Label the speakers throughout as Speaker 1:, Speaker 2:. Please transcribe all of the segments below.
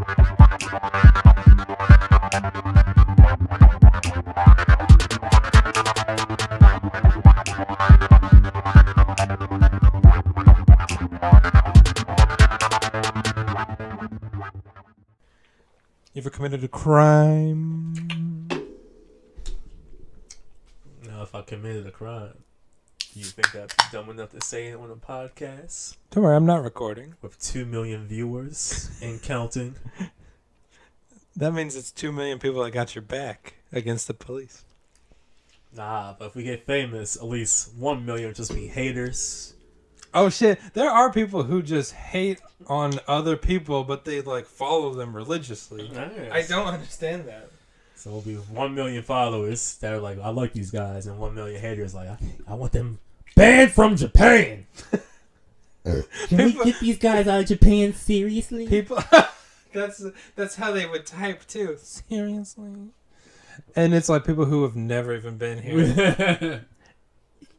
Speaker 1: You ever committed a crime?
Speaker 2: Now, if I committed a crime, do you think I'd be dumb enough to say it on a podcast?
Speaker 1: Don't worry, I'm not recording.
Speaker 2: With 2 million viewers and counting.
Speaker 1: That means it's 2 million people that got your back against the police.
Speaker 2: Nah, but if we get famous, at least 1 million would just be haters.
Speaker 1: Oh shit, there are people who just hate on other people, but they like follow them religiously.
Speaker 2: Nice.
Speaker 1: I don't understand that.
Speaker 2: So it'll be 1 million followers that are like, I like these guys, and 1 million haters like, I want them banned from Japan. Can we get these guys out of Japan seriously?
Speaker 1: People, that's how they would type too. Seriously. And it's like people who have never even been here.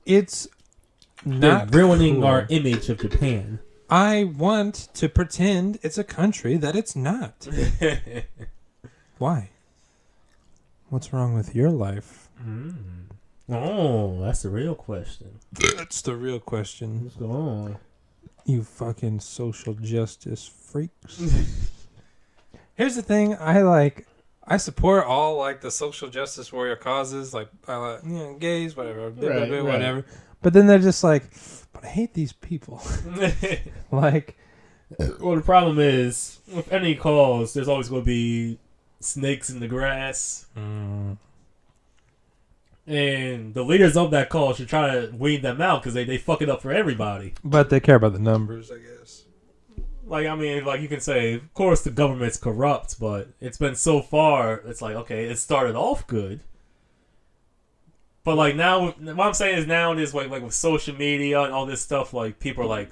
Speaker 1: It's not
Speaker 2: They're ruining
Speaker 1: cool.
Speaker 2: our image of Japan.
Speaker 1: I want to pretend it's a country that it's not. Why? What's wrong with your life?
Speaker 2: Oh, that's the real question.
Speaker 1: That's the real question.
Speaker 2: What's going on?
Speaker 1: You fucking social justice freaks. Here's the thing, I support all like the social justice warrior causes, like gays, whatever,
Speaker 2: Right.
Speaker 1: whatever. But then they're just like, but I hate these people. Like,
Speaker 2: well, the problem is with any cause, there's always going to be snakes in the grass, and the leaders of that cause should try to weed them out because they fuck it up for everybody.
Speaker 1: but they care about the numbers, I guess.
Speaker 2: Like, I mean, like you can say, of course the government's corrupt, but it's been so far, it's like, okay, it started off good. But like now, what I'm saying is nowadays, like with social media and all this stuff, like people are like,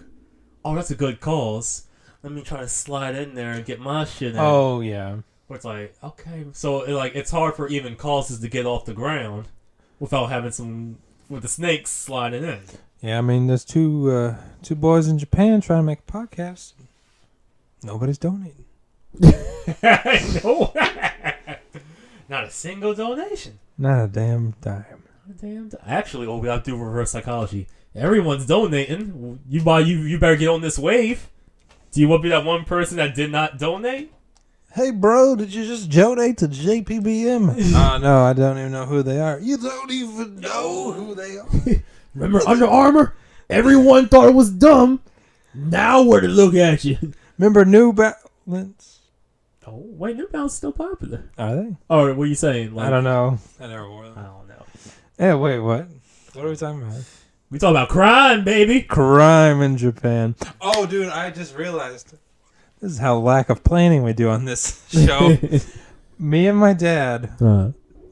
Speaker 2: oh, that's a good cause. Let me try to slide in there and get my shit in.
Speaker 1: Oh, yeah.
Speaker 2: Where it's like, okay, so it's hard for even causes to get off the ground without having with the snakes sliding in.
Speaker 1: Yeah, I mean, there's two boys in Japan trying to make a podcast. Nobody's donating.
Speaker 2: No. Not a single donation.
Speaker 1: Not a damn dime.
Speaker 2: Actually, we have to do reverse psychology. Everyone's donating. You better get on this wave. Do you want to be that one person that did not donate?
Speaker 1: Hey, bro, did you just donate to JPBM? No, I don't even know who they are. You don't even know who they are.
Speaker 2: Remember Under Armour? Everyone thought it was dumb. Now where to look at you?
Speaker 1: Remember New Balance?
Speaker 2: Oh, wait, New Balance is still popular.
Speaker 1: Are they?
Speaker 2: Oh, what are you saying? Like,
Speaker 1: I don't know. I never wore them.
Speaker 2: I don't know.
Speaker 1: Yeah, wait, what? What are we talking about?
Speaker 2: We talking about crime, baby.
Speaker 1: Crime in Japan. Oh, dude, I just realized. This is how lack of planning we do on this show. Me and my dad,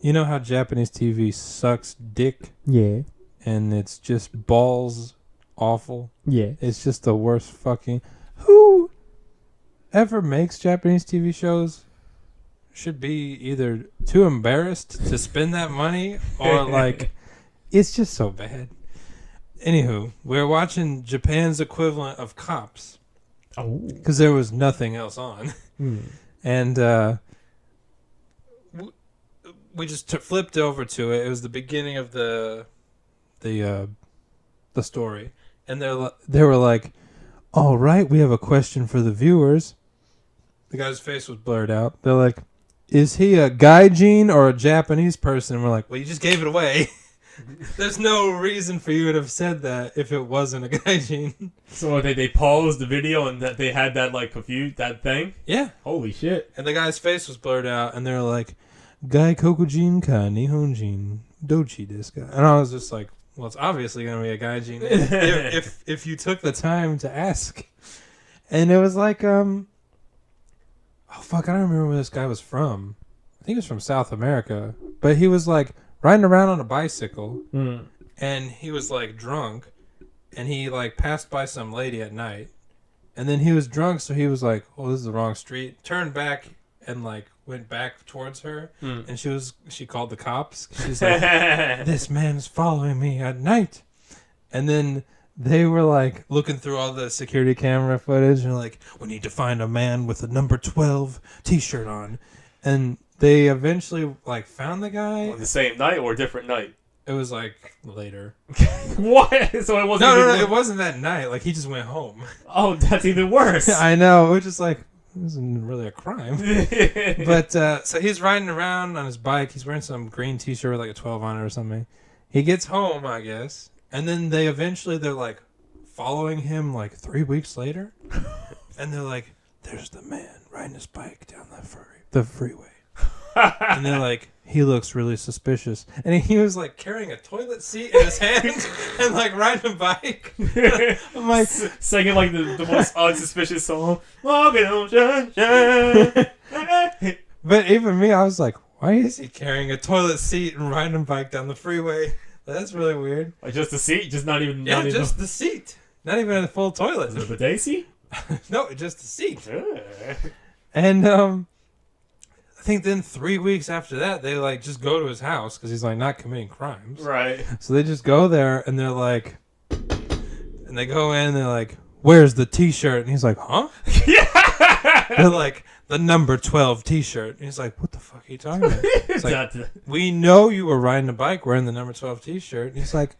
Speaker 1: you know how Japanese TV sucks dick?
Speaker 2: Yeah.
Speaker 1: And it's just balls awful?
Speaker 2: Yeah.
Speaker 1: It's just the worst fucking... Who ever makes Japanese TV shows should be either too embarrassed to spend that money or like... It's just so bad. Anywho, we're watching Japan's equivalent of Cops.
Speaker 2: Oh.
Speaker 1: Because there was nothing else on. And we just flipped over to it. It was the beginning of the story. And they were like, all right, we have a question for the viewers. The guy's face was blurred out. They're like, is he a gaijin or a Japanese person? And we're like, well, you just gave it away. There's no reason for you to have said that if it wasn't a gaijin.
Speaker 2: So they paused the video and that they had that like confused that thing?
Speaker 1: Yeah.
Speaker 2: Holy shit.
Speaker 1: And the guy's face was blurred out, and they're like, Gai Kokujin ka Nihonjin Dochi desu ka? And I was just like, well, it's obviously going to be a gaijin if you took the time to ask. And it was like, oh fuck, I don't remember where this guy was from. I think he was from South America. But he was like riding around on a bicycle, and he was like drunk, and he like passed by some lady at night, and then he was drunk, so he was like, oh, this is the wrong street, turned back and like went back towards her, and she called the cops. She's like, this man's following me at night. And then they were like looking through all the security camera footage and like, we need to find a man with a number 12 T-shirt on, and they eventually like found the guy.
Speaker 2: On the same night or a different night?
Speaker 1: It was like later.
Speaker 2: What? So it wasn't.
Speaker 1: No, it wasn't that night. Like he just went home.
Speaker 2: Oh, that's even worse.
Speaker 1: I know. Which is like, this isn't really a crime. But so he's riding around on his bike. He's wearing some green T-shirt with like a 12 on it or something. He gets home, I guess, and then they're like following him like 3 weeks later, and they're like, "There's the man riding his bike down the freeway," and they're like, "He looks really suspicious," and he was like carrying a toilet seat in his hand and like riding a bike. I'm like
Speaker 2: singing like the most unsuspicious song. Walking on sunshine.
Speaker 1: But even me, I was like, why is he carrying a toilet seat and riding a bike down the freeway? That's really weird.
Speaker 2: Like just the seat, just not even.
Speaker 1: Yeah, just the seat, not even a full toilet.
Speaker 2: Is it a bidet seat?
Speaker 1: No, just the seat. And I think then 3 weeks after that, they like just go to his house because he's like not committing crimes.
Speaker 2: Right.
Speaker 1: So they just go there and they're like, and they go in and they're like, "Where's the T-shirt?" And he's like, "Huh?"
Speaker 2: Yeah.
Speaker 1: They're like, "The number 12 T-shirt." And he's like, "What the fuck are you talking about?" It's like, "We know you were riding a bike wearing the number 12 T-shirt." And he's like,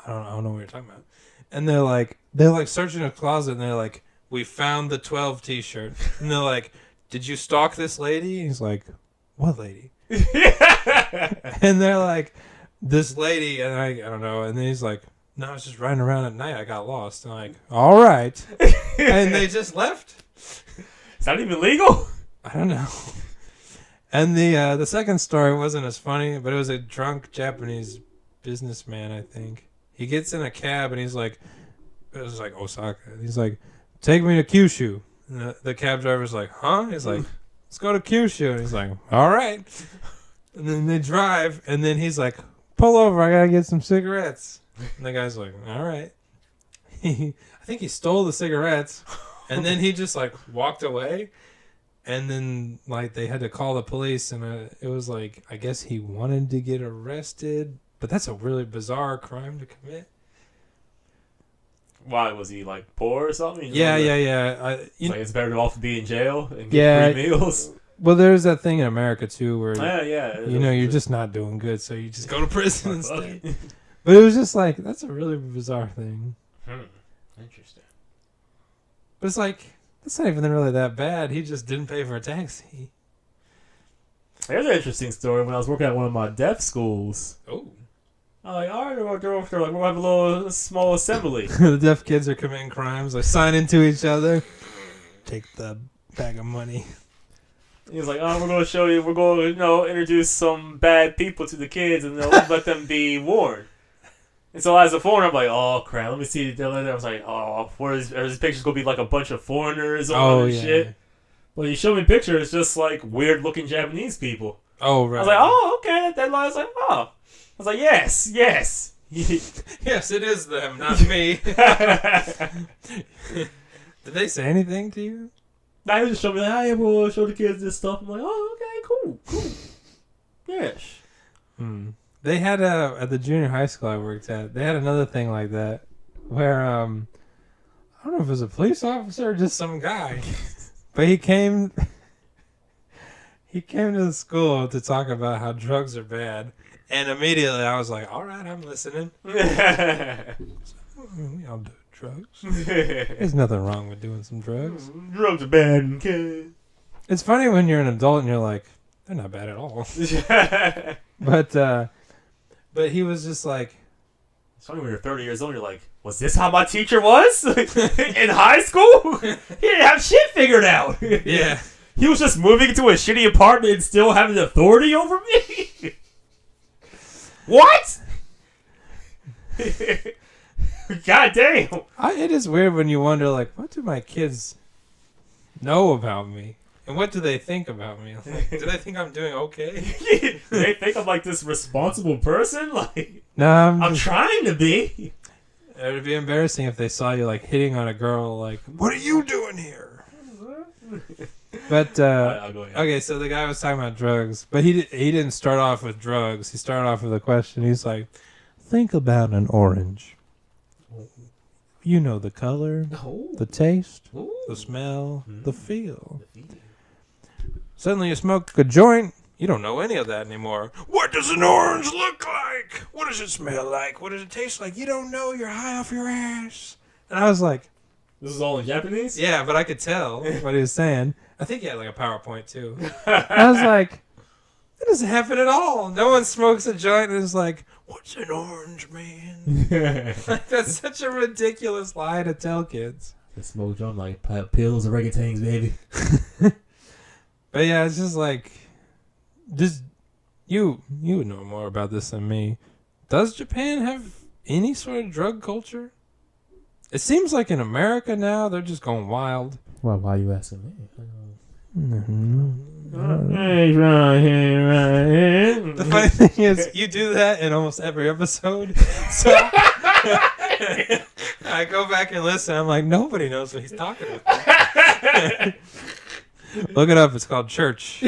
Speaker 1: I don't know what you're talking about. And they're like searching a closet and they're like, "We found the 12 T-shirt." And they're like, "Did you stalk this lady?" And he's like, "What lady?" And they're like, "This lady." And I don't know. And then he's like, "No, I was just riding around at night. I got lost." And I'm like, "All right." And they just left.
Speaker 2: Is that even legal?
Speaker 1: I don't know. And the second story wasn't as funny, but it was a drunk Japanese businessman, I think. He gets in a cab and he's like, it was like Osaka. He's like, "Take me to Kyushu." And the cab driver's like, "Huh?" He's like, "Let's go to Kyushu." And he's like, "All right." And then they drive, and then he's like, "Pull over, I gotta get some cigarettes." And the guy's like, "All right." I think he stole the cigarettes, and then he just like walked away. And then like they had to call the police, and it was like, I guess he wanted to get arrested, but that's a really bizarre crime to commit.
Speaker 2: Why was he like poor or something?
Speaker 1: Yeah.
Speaker 2: It's better off to be in jail and get free meals.
Speaker 1: Well, there's that thing in America too where you're just not doing good, so you just go to prison instead. But it was just like, that's a really bizarre thing.
Speaker 2: Interesting.
Speaker 1: But it's like, that's not even really that bad. He just didn't pay for a taxi.
Speaker 2: Here's an interesting story. When I was working at one of my deaf schools.
Speaker 1: Oh.
Speaker 2: I'm like, all right, we'll have a little small assembly.
Speaker 1: The deaf kids are committing crimes. They sign into each other. Take the bag of money.
Speaker 2: He was like, "Oh, we're going to show you. We're going to, introduce some bad people to the kids, and let them be warned." And so as a foreigner, I'm like, "Oh crap! Let me see." I was like, "Oh, are these pictures going to be like a bunch of foreigners or shit?" Well, you showed me pictures. It's just like weird looking Japanese people.
Speaker 1: Oh right.
Speaker 2: I was like, "Oh, okay." That line was like, "Oh." I was like, "Yes."
Speaker 1: Yes, it is them, not me. Did they say anything to you?
Speaker 2: Nah, he was just showing me like, "Hey, we'll show the kids this stuff." I'm like, "Oh, okay, cool. Yes."
Speaker 1: They had at the junior high school I worked at, they had another thing like that where I don't know if it was a police officer or just some guy, but he came to the school to talk about how drugs are bad, and immediately I was like, "All right, I'm listening." We all do drugs. There's nothing wrong with doing some drugs.
Speaker 2: Drugs are bad, okay.
Speaker 1: It's funny when you're an adult and you're like, they're not bad at all. But he was just like...
Speaker 2: It's funny when you're 30 years old, you're like, was this how my teacher was? In high school? He didn't have shit figured out.
Speaker 1: Yeah.
Speaker 2: He was just moving into a shitty apartment and still having authority over me? What? God damn.
Speaker 1: It is weird when you wonder, like, what do my kids know about me? And what do they think about me? Like, do they think I'm doing okay?
Speaker 2: Do they think I'm like this responsible person? Like,
Speaker 1: no,
Speaker 2: I'm trying to be.
Speaker 1: It would be embarrassing if they saw you like hitting on a girl. Like, what are you doing here? But okay, so the guy was talking about drugs, but he didn't start off with drugs. He started off with a question. He's like, think about an orange. You know the color,
Speaker 2: Oh.
Speaker 1: the taste,
Speaker 2: Ooh.
Speaker 1: the smell, the feel.
Speaker 2: The feel.
Speaker 1: Suddenly you smoke a joint, you don't know any of that anymore. What does an orange look like? What does it smell like? What does it taste like? You don't know. You're high off your ass. And I was like,
Speaker 2: This is all in Japanese?
Speaker 1: yeah, but I could tell what he was saying. I think he had like a PowerPoint too. I was like, that doesn't happen at all. No one smokes a joint and is like, what's an orange, man? Like, that's such a ridiculous lie to tell kids.
Speaker 2: The smoke drum like pills and orangutans, baby.
Speaker 1: But yeah, it's just like, just you would know more about this than me. Does Japan have any sort of drug culture? It seems like in America now they're just going wild.
Speaker 2: Well, why are you asking me?
Speaker 1: The funny thing is, you do that in almost every episode. So I go back and listen. I'm like, nobody knows what he's talking about. Look it up. It's called Church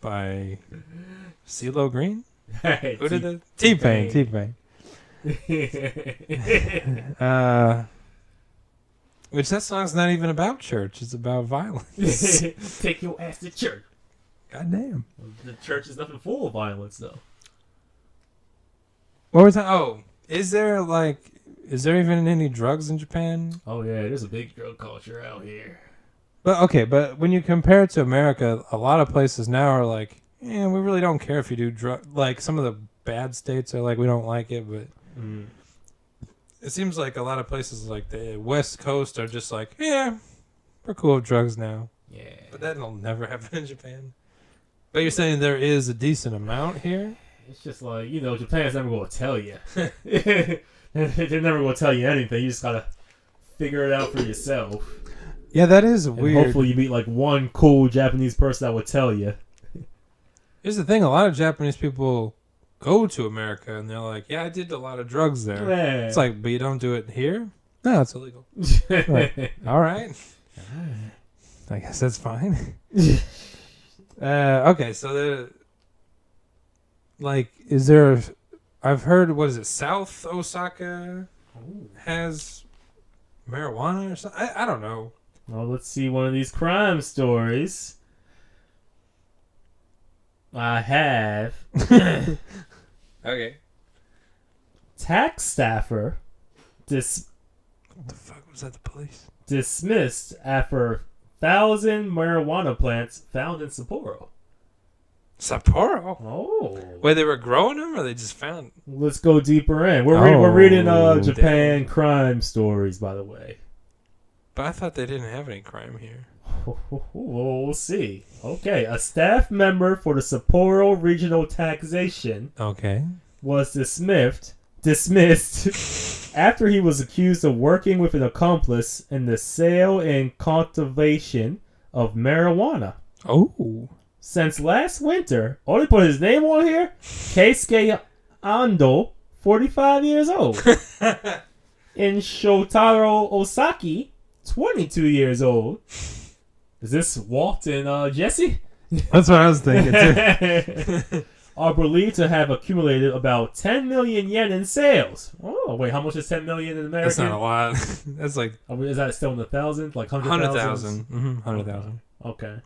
Speaker 1: by CeeLo Green. Who did that? T-Pain. Which that song's not even about church. It's about violence.
Speaker 2: Take your ass to church.
Speaker 1: Goddamn.
Speaker 2: The church is nothing full of violence, though.
Speaker 1: What was that? Oh, is there even any drugs in Japan?
Speaker 2: Oh yeah, there's a big drug culture out here.
Speaker 1: But when you compare it to America, a lot of places now are like, we really don't care if you do drug. Like some of the bad states are like, we don't like it, but it seems like a lot of places like the West Coast are just like, we're cool with drugs now.
Speaker 2: Yeah.
Speaker 1: But that'll never happen in Japan. But you're saying there is a decent amount here?
Speaker 2: It's just like, Japan's never going to tell you. They're never going to tell you anything. You just got to figure it out for yourself.
Speaker 1: Yeah, that is
Speaker 2: And
Speaker 1: weird.
Speaker 2: hopefully you meet like one cool Japanese person that would tell you.
Speaker 1: Here's the thing. A lot of Japanese people go to America and they're like, I did a lot of drugs there.
Speaker 2: Yeah.
Speaker 1: It's like, but you don't do it here? No, it's illegal. Like, all right. I guess that's fine. Okay, so is there... I've heard, what is it, South Osaka has marijuana or something? I don't know.
Speaker 2: Well, let's see one of these crime stories. I have...
Speaker 1: Okay.
Speaker 2: Tax staffer
Speaker 1: What the fuck was that, the police?
Speaker 2: dismissed after 1,000 marijuana plants found in Sapporo.
Speaker 1: Sapporo?
Speaker 2: Oh.
Speaker 1: Wait, they were growing them or they just found...
Speaker 2: Let's go deeper in. We're reading Japan
Speaker 1: damn.
Speaker 2: crime stories, by the way.
Speaker 1: But I thought they didn't have any crime here.
Speaker 2: We'll see. Okay, a staff member for the Sapporo Regional Taxation
Speaker 1: Okay.
Speaker 2: was dismissed after he was accused of working with an accomplice in the sale and cultivation of marijuana.
Speaker 1: Oh.
Speaker 2: Since last winter, only put his name on here, Keisuke Ando, 45 years old. And Shotaro Osaki, 22 years old. Is this Walt and Jesse?
Speaker 1: That's what I was thinking, too.
Speaker 2: Are believed to have accumulated about 10 million yen in sales. Oh, wait, how much is 10 million in American?
Speaker 1: That's not a lot. That's like...
Speaker 2: Is that still in the thousands? Like 100,000?
Speaker 1: 100,000.
Speaker 2: Okay.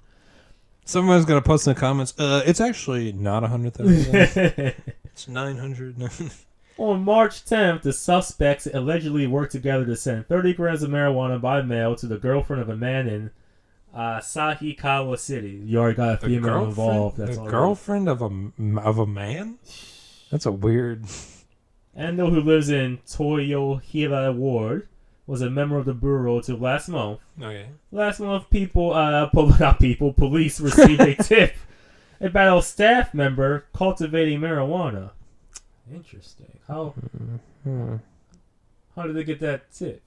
Speaker 1: Someone's going to post in the comments, it's actually not 100,000. It's 900.
Speaker 2: On March 10th, the suspects allegedly worked together to send 30 grams of marijuana by mail to the girlfriend of a man in Sahikawa City. You already got a female involved. That's
Speaker 1: the girlfriend of a man? That's a weird...
Speaker 2: Ando, who lives in Toyohira Ward, was a member of the bureau till last month.
Speaker 1: Okay.
Speaker 2: Last month, police received a tip about a staff member cultivating marijuana. Interesting. How did they get that tip?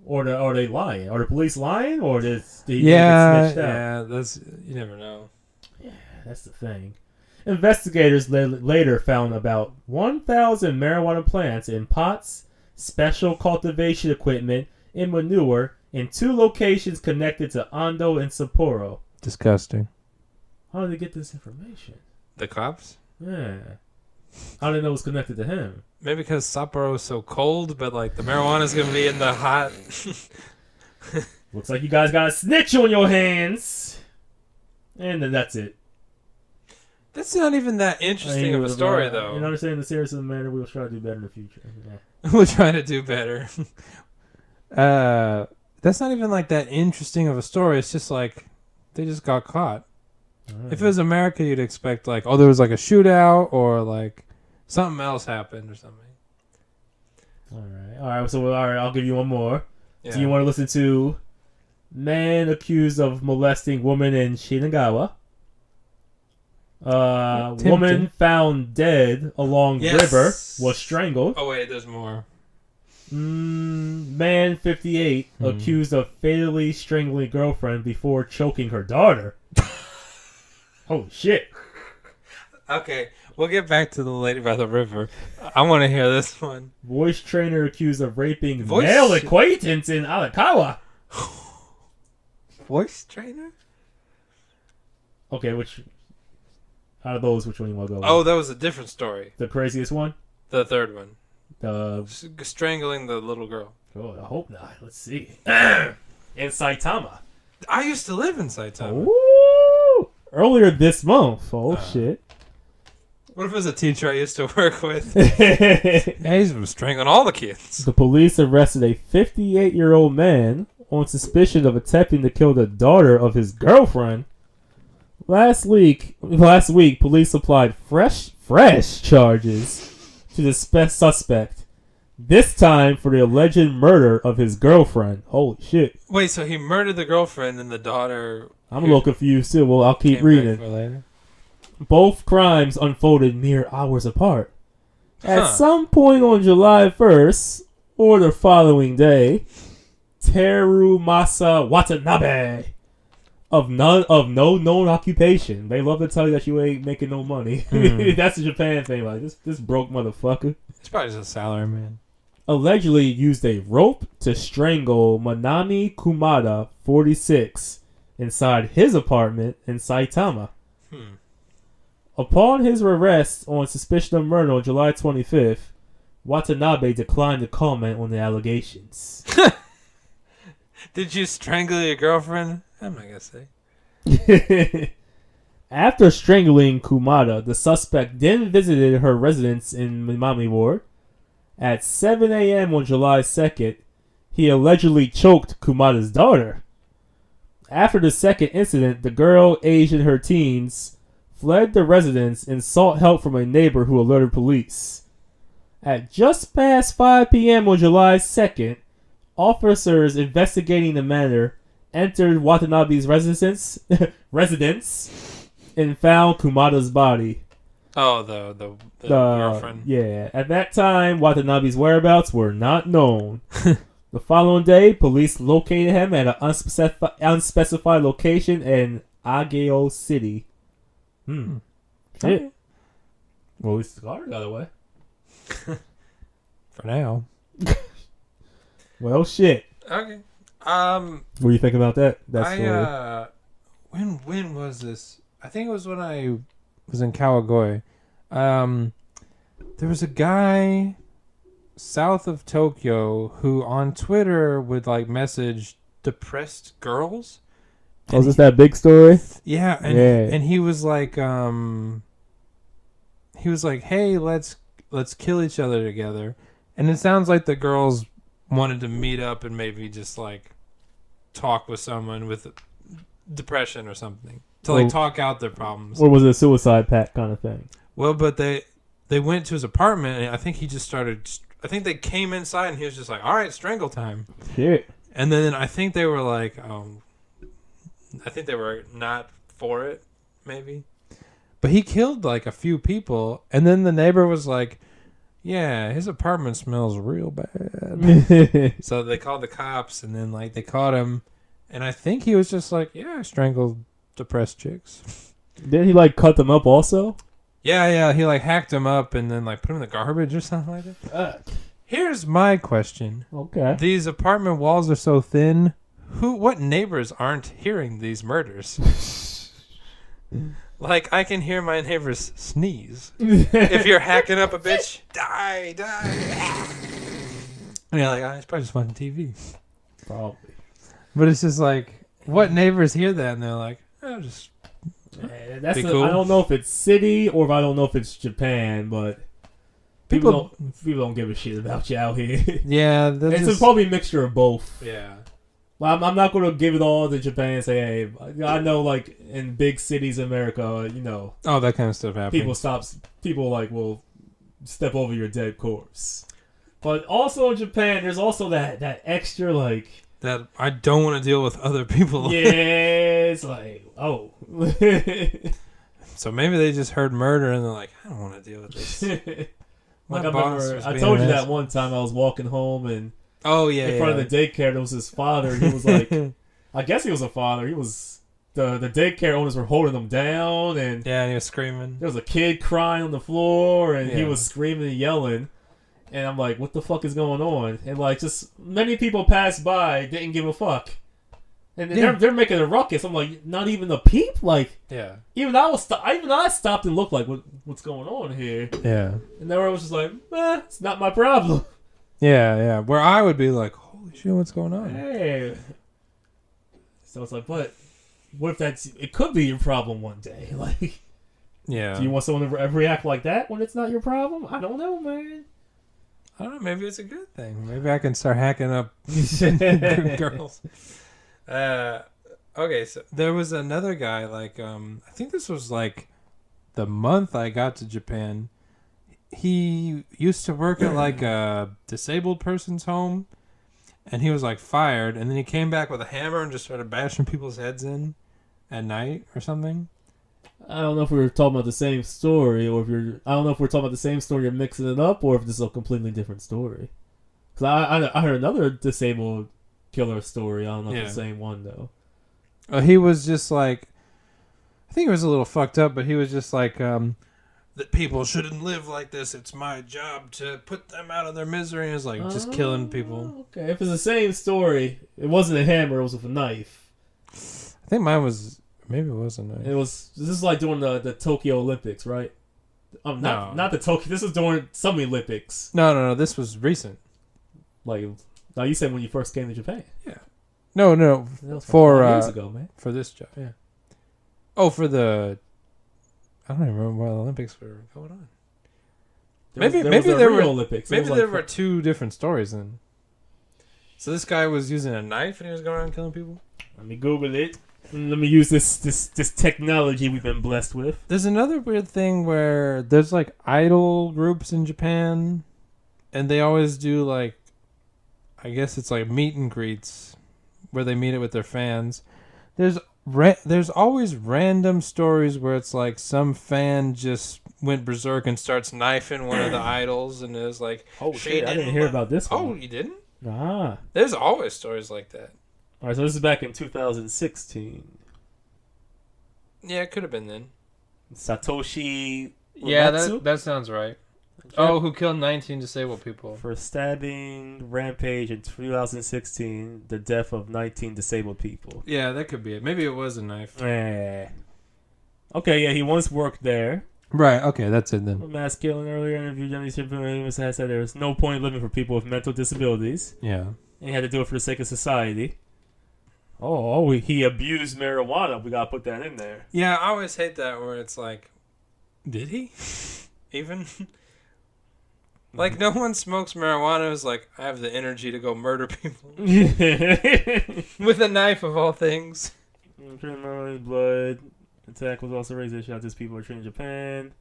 Speaker 2: Or are they lying? Are the police lying? Or did he get snitched out?
Speaker 1: Yeah, that's... You never know.
Speaker 2: Yeah, that's the thing. Investigators later found about 1,000 marijuana plants in pots, special cultivation equipment, and manure in 2 locations connected to Ando and Sapporo.
Speaker 1: Disgusting.
Speaker 2: How did they get this information?
Speaker 1: The cops?
Speaker 2: Yeah. How did they know it was connected to him?
Speaker 1: Maybe because Sapporo is so cold, but like the marijuana is gonna be in the hot.
Speaker 2: Looks like you guys got a snitch on your hands. And then that's it.
Speaker 1: That's not even that interesting of a story, though.
Speaker 2: In understanding the seriousness of the matter, we will try to do better in the future. Yeah.
Speaker 1: We'll try to do better. That's not even like that interesting of a story. It's just like they just got caught. Right. If it was America, you'd expect like, oh, there was like a shootout or like something else happened or something.
Speaker 2: All right. So I'll give you one more.
Speaker 1: Yeah.
Speaker 2: Do you want to listen to man accused of molesting woman in Shinagawa? Woman found dead along river was strangled.
Speaker 1: Oh wait, there's more.
Speaker 2: Man 58 accused of fatally strangling girlfriend before choking her daughter. Holy shit.
Speaker 1: Okay, we'll get back to the lady by the river. I want to hear this one.
Speaker 2: Voice trainer accused of raping male acquaintance in Alakawa.
Speaker 1: Voice trainer?
Speaker 2: Okay, which out of those, which one you want to go with?
Speaker 1: Oh, that was a different story.
Speaker 2: The craziest one?
Speaker 1: The third one.
Speaker 2: Strangling
Speaker 1: the little girl.
Speaker 2: Oh, I hope not. Let's see. In Saitama.
Speaker 1: I used to live in Saitama.
Speaker 2: Ooh! Earlier this month. Oh, shit.
Speaker 1: What if it was a teacher I used to work with? Yeah, he's been strangling all the kids.
Speaker 2: The police arrested a 58-year-old man on suspicion of attempting to kill the daughter of his girlfriend. Last week, police applied fresh charges to the suspect. This time for the alleged murder of his girlfriend. Holy shit!
Speaker 1: Wait, so he murdered the girlfriend and the daughter?
Speaker 2: I'm a little confused too. Well, I'll keep reading. Both crimes unfolded mere hours apart. At some point on July 1st or the following day, Terumasa Watanabe of no known occupation. They love to tell you that you ain't making no money. That's the Japan thing. Like this broke motherfucker.
Speaker 1: It's probably just a salary man. Allegedly
Speaker 2: used a rope to strangle Manami Kumada, 46, inside his apartment in Saitama. Upon his arrest on suspicion of murder on July 25th, Watanabe declined to comment on the allegations.
Speaker 1: Did you strangle your girlfriend? I'm not going to say.
Speaker 2: After strangling Kumada, the suspect then visited her residence in Mimami Ward. At 7 a.m. on July 2nd, he allegedly choked Kumada's daughter. After the second incident, the girl, aged in her teens, fled the residence and sought help from a neighbor who alerted police. At just past 5 p.m. on July 2nd, officers investigating the matter entered Watanabe's residence and found Kumada's body.
Speaker 1: Oh, the girlfriend.
Speaker 2: Yeah. At that time, Watanabe's whereabouts were not known. The following day, police located him at an unspecified location in Ageo City. Shit. Well, at least the car got away.
Speaker 1: For now.
Speaker 2: Well, shit.
Speaker 1: Okay.
Speaker 2: What do you think about that story?
Speaker 1: When was this? I think it was when I was in Kawagoe. There was a guy south of Tokyo who on Twitter would like message depressed girls.
Speaker 2: Oh, is this that big story?
Speaker 1: Yeah, and he was like, hey, let's kill each other together. And it sounds like the girls wanted to meet up and maybe just like talk with someone with depression or something to like talk out their problems.
Speaker 2: Or was it a suicide pact kind of thing?
Speaker 1: Well, but they went to his apartment and I think he just started. I think they came inside and he was just like, "All right, strangle time."
Speaker 2: Shit.
Speaker 1: And then I think they were like, I think they were not for it, maybe. But he killed like a few people, and then the neighbor was like, "Yeah, his apartment smells real bad." So they called the cops, and then like they caught him, and I think he was just like, "Yeah, I strangled depressed chicks."
Speaker 2: Didn't he like cut them up also?
Speaker 1: Yeah, he like hacked them up and then like put them in the garbage or something like that. Here's my question.
Speaker 2: Okay.
Speaker 1: These apartment walls are so thin. What neighbors aren't hearing these murders? Like, I can hear my neighbors sneeze. If you're hacking up a bitch, die. And you're like, oh, it's probably just watching TV.
Speaker 2: Probably.
Speaker 1: But it's just like, what neighbors hear that and they're like, oh, just
Speaker 2: That's
Speaker 1: cool.
Speaker 2: I don't know if it's city or if I don't know if it's Japan, but people don't give a shit about you out here.
Speaker 1: Yeah,
Speaker 2: It's probably a mixture of both.
Speaker 1: Yeah.
Speaker 2: Well, I'm not going to give it all to Japan and say, hey, I know, like, in big cities in America, you know.
Speaker 1: Oh, that kind of stuff happens.
Speaker 2: People, like, will step over your dead corpse. But also in Japan, there's also that extra, like...
Speaker 1: That I don't want to deal with other people.
Speaker 2: Yeah, it's like, oh.
Speaker 1: So maybe they just heard murder and they're like, I don't want to deal with this.
Speaker 2: Like, I told you that one time I was walking home and...
Speaker 1: Oh, yeah,
Speaker 2: in front of the daycare, there was his father. He was like, I guess he was a father. He was the daycare owners were holding him down, and
Speaker 1: and he was screaming.
Speaker 2: There was a kid crying on the floor, and he
Speaker 1: Yeah.
Speaker 2: was screaming and yelling. And I'm like, what the fuck is going on? And like, just many people passed by, didn't give a fuck, and they're making a ruckus. I'm like, not even a peep. Like,
Speaker 1: Yeah.
Speaker 2: even I stopped and looked like, what's going on here?
Speaker 1: Yeah.
Speaker 2: And everyone was just like, it's not my problem.
Speaker 1: Yeah. Where I would be like, holy shit, what's going on?
Speaker 2: Hey. So it's like, but what if it could be your problem one day? Like,
Speaker 1: Yeah.
Speaker 2: do you want someone to react like that when it's not your problem? I don't know, man.
Speaker 1: I don't know. Maybe it's a good thing. Maybe I can start hacking up girls. Okay, so there was another guy, like, I think this was like the month I got to Japan. He used to work at like a disabled person's home, and he was like fired, and then he came back with a hammer and just started bashing people's heads in at night or something.
Speaker 2: I don't know if we were talking about the same story, or I don't know if we're talking about the same story, you're mixing it up, or if this is a completely different story. Because I heard another disabled killer story. I don't know if it's the same one, though.
Speaker 1: He was just like, I think he was a little fucked up, but he was just like, that people shouldn't live like this. It's my job to put them out of their misery. It's like just killing people.
Speaker 2: Okay, if it's the same story, it wasn't a hammer, it was with a knife.
Speaker 1: I think mine was, maybe it was a knife.
Speaker 2: This is like during the Tokyo Olympics, right? Not the Tokyo. This was during some Olympics.
Speaker 1: No. This was recent.
Speaker 2: Like, now you said when you first came to Japan.
Speaker 1: Yeah. No.
Speaker 2: That was
Speaker 1: For
Speaker 2: 5 years ago, man.
Speaker 1: For this job, yeah. Oh, for the. I don't even remember why the Olympics were going on. Maybe there were
Speaker 2: Olympics.
Speaker 1: Maybe there were two different stories then. So this guy was using a knife and he was going around killing people.
Speaker 2: Let me Google it. Let me use this technology we've been blessed with.
Speaker 1: There's another weird thing where there's like idol groups in Japan, and they always do like, I guess it's like meet and greets, where they meet it with their fans. There's always random stories where it's like some fan just went berserk and starts knifing one of the idols, and it's like,
Speaker 2: oh shit, I didn't hear about this one.
Speaker 1: Oh, you didn't?
Speaker 2: Ah.
Speaker 1: There's always stories like that.
Speaker 2: Alright, so this is back in 2016.
Speaker 1: Yeah, it could have been then.
Speaker 2: Satoshi
Speaker 1: Yeah,
Speaker 2: Uematsu?
Speaker 1: that sounds right. Oh, who killed 19 disabled people.
Speaker 2: For stabbing rampage in 2016, the death of 19 disabled people.
Speaker 1: Yeah, that could be it. Maybe it was a knife.
Speaker 2: Okay, yeah, he once worked there.
Speaker 1: Right, okay, that's it then.
Speaker 2: A mass killing earlier interview, Johnny Shipman said there was no point living for people with mental disabilities.
Speaker 1: Yeah.
Speaker 2: And he had to do it for the sake of society. He abused marijuana. We gotta put that in there.
Speaker 1: Yeah, I always hate that where it's like, did he? Even? Like, no one smokes marijuana is like, I have the energy to go murder people. With a knife, of all things.
Speaker 2: Blood attack was also raised. Shout out to people are trained in Japan.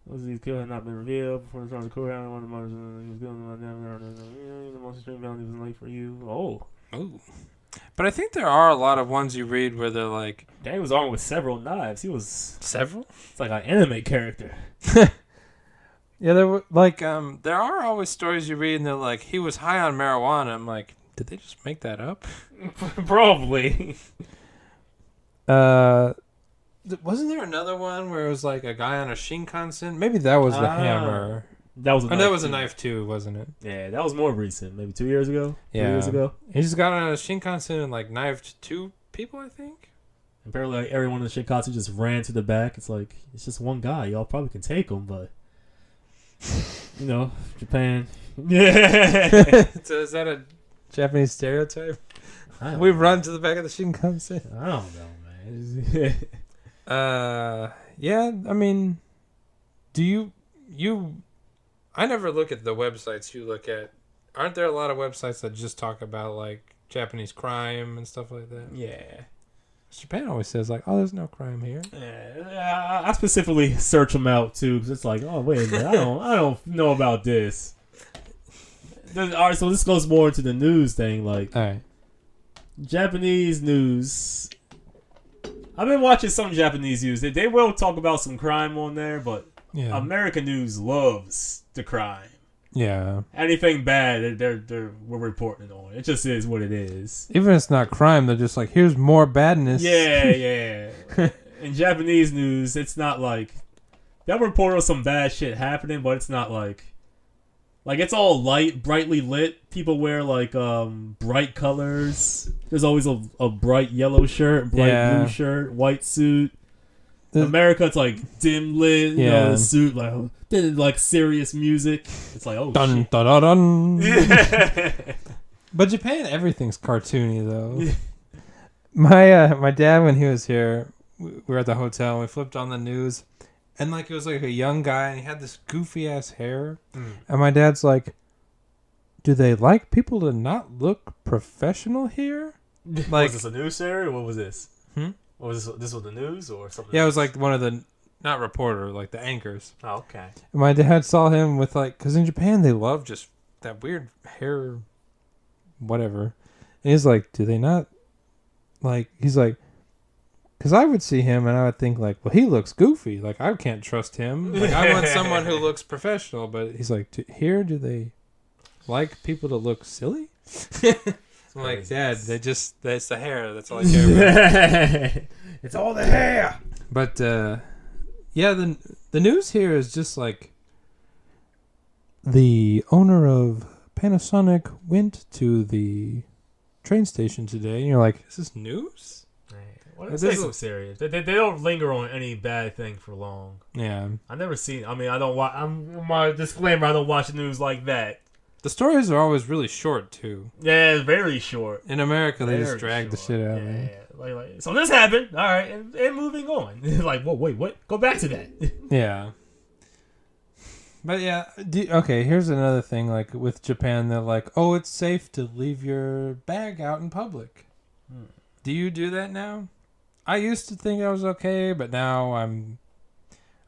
Speaker 2: Those these kills had not been revealed before the start of the courthouse. One of the mothers was killed. The most extreme penalty was late for you. Oh.
Speaker 1: Ooh. But I think there are a lot of ones you read where they're like...
Speaker 2: Dang, he was armed with several knives. He was...
Speaker 1: Several?
Speaker 2: It's like an anime character.
Speaker 1: Yeah, there were, like, there are always stories you read and they're like, he was high on marijuana. I'm like, did they just make that up?
Speaker 2: Probably.
Speaker 1: Wasn't there another one where it was like a guy on a Shinkansen? Maybe that was the hammer.
Speaker 2: That was a knife.
Speaker 1: That was a knife too, wasn't it?
Speaker 2: Yeah, that was more recent. Maybe 2 years ago.
Speaker 1: Yeah.
Speaker 2: 3 years ago.
Speaker 1: He just got on a Shinkansen and like knifed two people, I think.
Speaker 2: Apparently, like, everyone in the Shinkatsu just ran to the back. It's like, it's just one guy. Y'all probably can take him, but Japan. Yeah.
Speaker 1: So is that a Japanese stereotype?
Speaker 2: I don't
Speaker 1: We
Speaker 2: know.
Speaker 1: run to the back of the Shinkansen.
Speaker 2: I don't know, man.
Speaker 1: Yeah. I mean, do you? I never look at the websites you look at. Aren't there a lot of websites that just talk about like Japanese crime and stuff like that?
Speaker 2: Yeah.
Speaker 1: Japan always says like, "Oh, there's no crime here."
Speaker 2: Yeah, I specifically search them out too because it's like, oh wait a minute, I don't know about this. All right, so this goes more into the news thing, like
Speaker 1: All right.
Speaker 2: Japanese news. I've been watching some Japanese news. They will talk about some crime on there, but
Speaker 1: Yeah.
Speaker 2: American news loves the crime.
Speaker 1: Yeah.
Speaker 2: Anything bad, we're reporting it on. It just is what it is.
Speaker 1: Even if it's not crime, they're just like, "Here's more badness."
Speaker 2: Yeah. In Japanese news, it's not like they'll report on some bad shit happening, but it's not like it's all light, brightly lit. People wear like bright colors. There's always a bright yellow shirt, bright blue shirt, white suit. In America, it's like dim lit, the suit, like serious music. It's like, oh
Speaker 1: Dun
Speaker 2: shit.
Speaker 1: dun dun dun. But Japan, everything's cartoony though. My dad, when he was here, we were at the hotel and we flipped on the news, and like it was like a young guy and he had this goofy ass hair, and my dad's like, "Do they like people to not look professional here?" Like,
Speaker 2: was this a news story or what was this?
Speaker 1: Hmm?
Speaker 2: What was this was the news or something?
Speaker 1: Yeah, it was like one of the not reporter, like the anchors.
Speaker 2: Oh, okay.
Speaker 1: And my dad saw him with like, because in Japan they love just that weird hair, whatever. And he's like, do they not like? He's like, because I would see him and I would think like, well, he looks goofy. Like I can't trust him. Like I want someone who looks professional. But he's like, do they like people to look silly? I'm like, Dad, that's the hair. That's all I care about.
Speaker 2: It's all the hair.
Speaker 1: But yeah, the news here is just like the owner of Panasonic went to the train station today, and you're like, is this news?
Speaker 2: Well, it's so serious. They don't linger on any bad thing for long.
Speaker 1: Yeah,
Speaker 2: I've never seen. I mean, I don't watch. I'm my disclaimer. I don't watch the news like that.
Speaker 1: the stories are always really short too.
Speaker 2: Yeah, very short.
Speaker 1: In America, they
Speaker 2: Very
Speaker 1: just drag the
Speaker 2: short.
Speaker 1: shit out.
Speaker 2: Yeah,
Speaker 1: Man.
Speaker 2: yeah. Like, so this happened. All right, and moving on. Like, whoa, wait, what? Go back to that.
Speaker 1: Yeah. But yeah, okay, here's another thing, like with Japan, they're like, oh, it's safe to leave your bag out in public. Do you do that now? I used to think I was okay, but now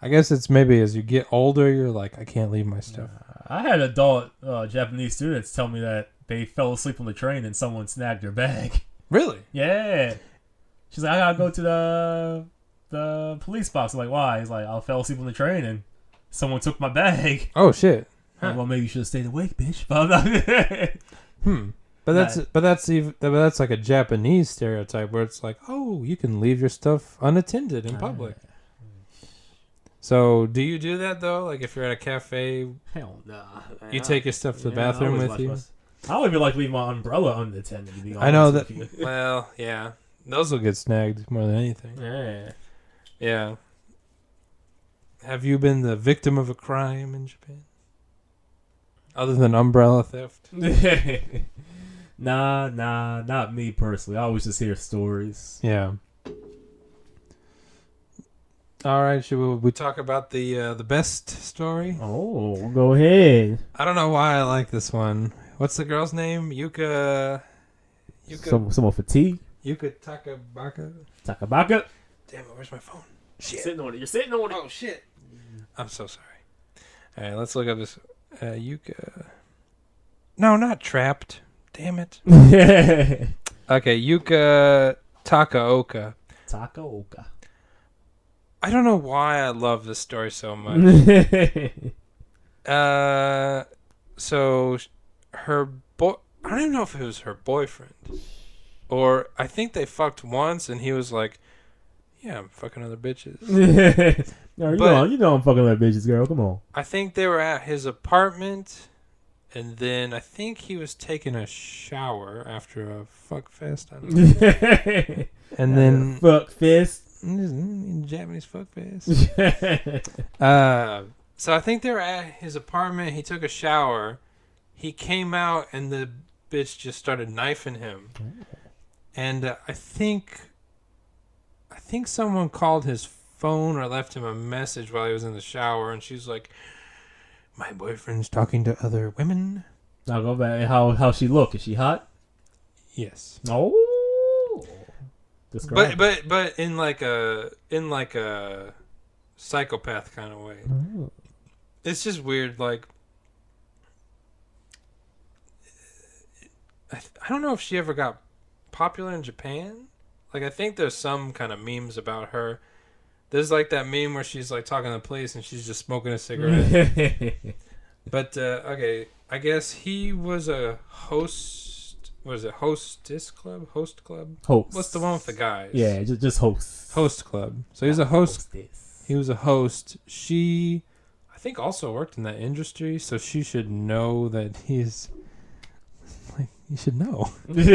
Speaker 1: I guess it's maybe as you get older, you're like, I can't leave my stuff.
Speaker 2: I had adult Japanese students tell me that they fell asleep on the train and someone snagged their bag.
Speaker 1: Really?
Speaker 2: Yeah. She's like, I gotta go to the police box. I'm like, why? He's like, I fell asleep on the train and someone took my bag.
Speaker 1: Oh shit.
Speaker 2: Huh. Well, maybe you should have stayed awake, bitch. But I'm not.
Speaker 1: But that's like a Japanese stereotype where it's like, oh, you can leave your stuff unattended in public. So, do you do that though? Like if you're at a cafe,
Speaker 2: Hell nah.
Speaker 1: you take your stuff to the bathroom with you?
Speaker 2: I don't even like leave my umbrella unattended. To be honest,
Speaker 1: I know that.
Speaker 2: with you.
Speaker 1: Well, yeah, those will get snagged more than anything.
Speaker 2: Yeah.
Speaker 1: Yeah. Have you been the victim of a crime in Japan? Other than umbrella theft?
Speaker 2: Nah, not me personally. I always just hear stories.
Speaker 1: Yeah. All right, should we talk about the best story?
Speaker 2: Oh, go ahead.
Speaker 1: I don't know why I like this one. What's the girl's name? Yuka
Speaker 2: Someone fatigue.
Speaker 1: Yuka Takabaka?
Speaker 2: Takabaka.
Speaker 1: Damn it, where's my phone? Shit.
Speaker 2: You're sitting on it.
Speaker 1: Oh, shit. I'm so sorry. All right, let's look up this. Yuka. No, not Trapped. Damn it. Okay, Yuka Takaoka.
Speaker 2: Takaoka.
Speaker 1: I don't know why I love this story so much. So her I don't even know if it was her boyfriend, or I think they fucked once, and he was like, "Yeah, I'm fucking other bitches."
Speaker 2: No, you know I'm fucking other bitches, girl. Come on.
Speaker 1: I think they were at his apartment, and then I think he was taking a shower after a fuck fest. I don't know. And then
Speaker 2: fuck fist.
Speaker 1: Japanese fuck face. So I think they were at his apartment. He took a shower. He came out and the bitch just started knifing him. And I think someone called his phone or left him a message while he was in the shower, and she's like, "My boyfriend's talking to other women."
Speaker 2: I'll go back. How she look? Is she hot?
Speaker 1: Yes.
Speaker 2: Oh. Describe.
Speaker 1: But in like a psychopath kind of way.
Speaker 2: Oh.
Speaker 1: It's just weird. Like, I don't know if she ever got popular in Japan. Like, I think there's some kind of memes about her. There's like that meme where she's like talking to the police and she's just smoking a cigarette. But okay, I guess he was a host. What is it? Hostess club? Host club?
Speaker 2: Host.
Speaker 1: What's the one with the guys?
Speaker 2: Yeah, just host.
Speaker 1: Host club. So he's a host.
Speaker 2: Hostess.
Speaker 1: He was a host. She, I think, also worked in that industry, so she should know that he's like, you should know.
Speaker 2: But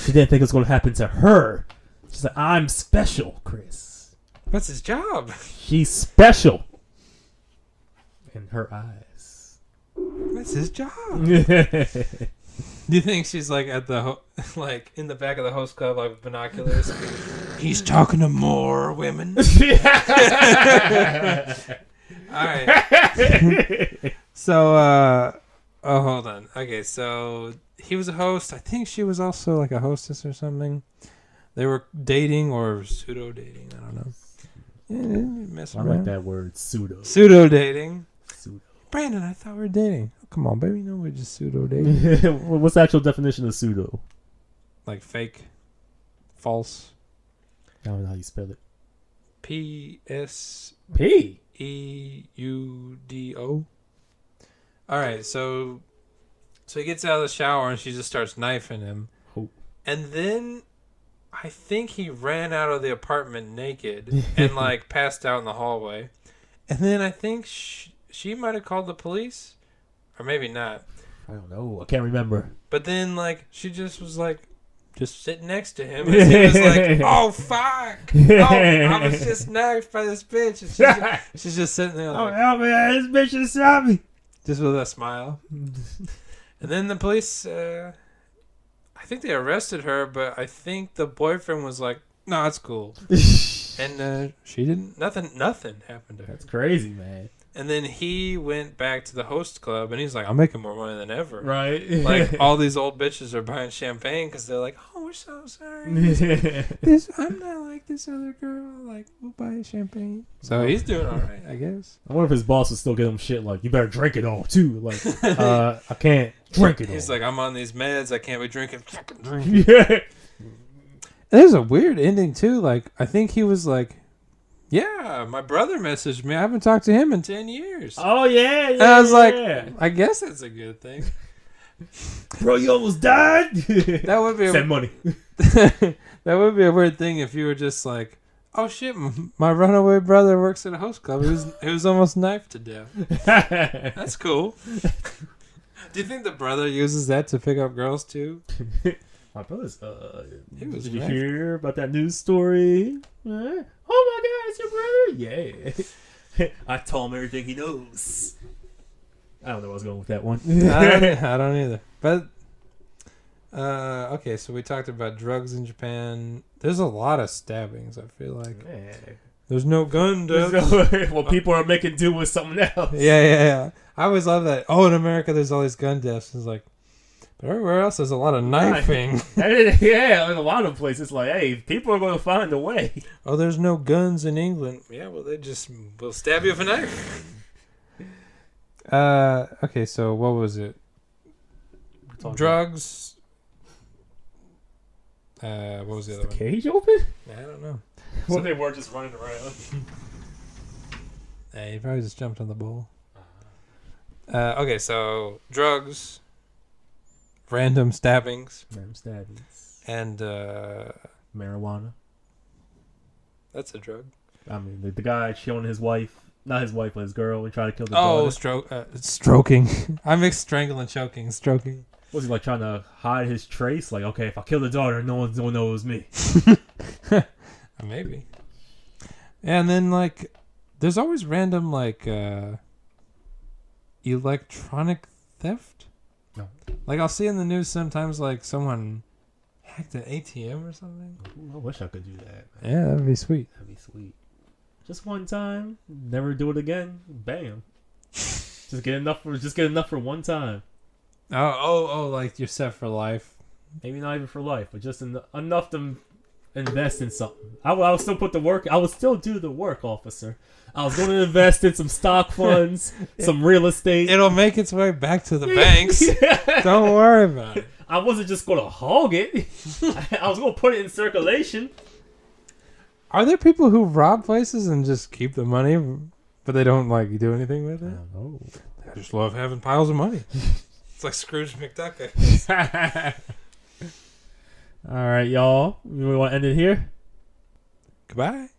Speaker 2: she didn't think it was going to happen to her. She's like, I'm special, Chris.
Speaker 1: What's his job?
Speaker 2: She's special. In her eyes.
Speaker 1: What's his job? Do you think she's like at the like in the back of the host club, like with binoculars? He's talking to more women. All right. So, oh, hold on. Okay, so he was a host. I think she was also like a hostess or something. They were dating or pseudo dating. I don't know. Yeah,
Speaker 2: I like that word, pseudo.
Speaker 1: Pseudo dating.
Speaker 2: Pseudo.
Speaker 1: Brandon, I thought we were dating. Oh, come on, baby. You know we're just pseudo dating.
Speaker 2: What's the actual definition of pseudo?
Speaker 1: Like fake, false.
Speaker 2: I don't know how you spell it.
Speaker 1: PSEUDO. All right, so he gets out of the shower and she just starts knifing him.
Speaker 2: Oh.
Speaker 1: And then I think he ran out of the apartment naked and like passed out in the hallway. And then I think she might have called the police, or maybe not.
Speaker 2: I don't know. I can't remember.
Speaker 1: But then like she just was like just sitting next to him, and he was like, "Oh fuck! Oh, I was just knifed by this bitch." And she's just sitting there like,
Speaker 2: "Oh help me! This bitch just shot me."
Speaker 1: Just with a smile. And then the police, I think they arrested her, but I think the boyfriend was like, "No, it's cool." And she didn't. Nothing happened to her.
Speaker 2: That's crazy, man.
Speaker 1: And then he went back to the host club, and he's like, "I'm making more money than ever."
Speaker 2: Right.
Speaker 1: Like all these old bitches are buying champagne because they're like, "Oh, we're so sorry. I'm not like this other girl. Like, we'll buy champagne." So he's doing all right, I guess.
Speaker 2: I wonder if his boss would still give him shit like, "You better drink it all too." Like, I can't drink it all.
Speaker 1: He's like, "I'm on these meds. I can't be drinking." Fucking drink.
Speaker 2: Yeah.
Speaker 1: There's a weird ending too. Like, I think he was like, "Yeah, my brother messaged me. I haven't talked to him in 10 years."
Speaker 2: Oh yeah.
Speaker 1: And I was like, I guess that's a good thing.
Speaker 2: Bro, you almost died.
Speaker 1: That would be
Speaker 2: send money.
Speaker 1: That would be a weird thing if you were just like, "Oh shit, my runaway brother works at a host club. He was almost knifed to death." That's cool. Do you think the brother uses that to pick up girls too?
Speaker 2: My brother's.
Speaker 1: Did
Speaker 2: you hear about that news story? Oh my God, it's your brother! Yeah. I told him everything he knows. I don't know where I was going with that one.
Speaker 1: I don't either. But okay, so we talked about drugs in Japan. There's a lot of stabbings. I feel like there's no gun deaths.
Speaker 2: Well, people are making do with something else.
Speaker 1: Yeah. I always love that. Oh, in America, there's all these gun deaths. It's like, but everywhere else, there's a lot of knifing.
Speaker 2: Yeah, in a lot of places, like, hey, people are going to find a way.
Speaker 1: Oh, there's no guns in England. Yeah, well, they just will stab you with a knife. Okay, so what was it? Drugs. What was the other one?
Speaker 2: Cage open?
Speaker 1: I don't know.
Speaker 2: Well, they were just running around.
Speaker 1: Hey, he probably just jumped on the bull. Okay, so drugs, random stabbings, and
Speaker 2: marijuana.
Speaker 1: That's a drug.
Speaker 2: I mean, the guy showing his wife, not his wife, but his girl, and trying to kill the daughter.
Speaker 1: Stroking. I mixed strangle and choking. Stroking.
Speaker 2: Was he like trying to hide his trace? Like, okay, if I kill the daughter, no one's gonna know it was me.
Speaker 1: Maybe. And then like, there's always random like electronic theft.
Speaker 2: No.
Speaker 1: Like I'll see in the news sometimes like someone hacked an ATM or something.
Speaker 2: Ooh, I wish I could do that. Man.
Speaker 1: Yeah, that'd be sweet.
Speaker 2: That'd be sweet. Just one time, never do it again. Bam. Just get enough for one time.
Speaker 1: Oh, like you're set for life.
Speaker 2: Maybe not even for life, but just enough to invest in something. I will still put the work. I will still do the work, officer. I was going to invest in some stock funds, some real estate.
Speaker 1: It'll make its way back to the banks. Don't worry about it.
Speaker 2: I wasn't just going to hog it. I was going to put it in circulation.
Speaker 1: Are there people who rob places and just keep the money, but they don't like do anything with
Speaker 2: I
Speaker 1: it?
Speaker 2: don't know.
Speaker 1: I just love having piles of money. It's like Scrooge McDuck.
Speaker 2: All right, y'all. We want to end it here?
Speaker 1: Goodbye.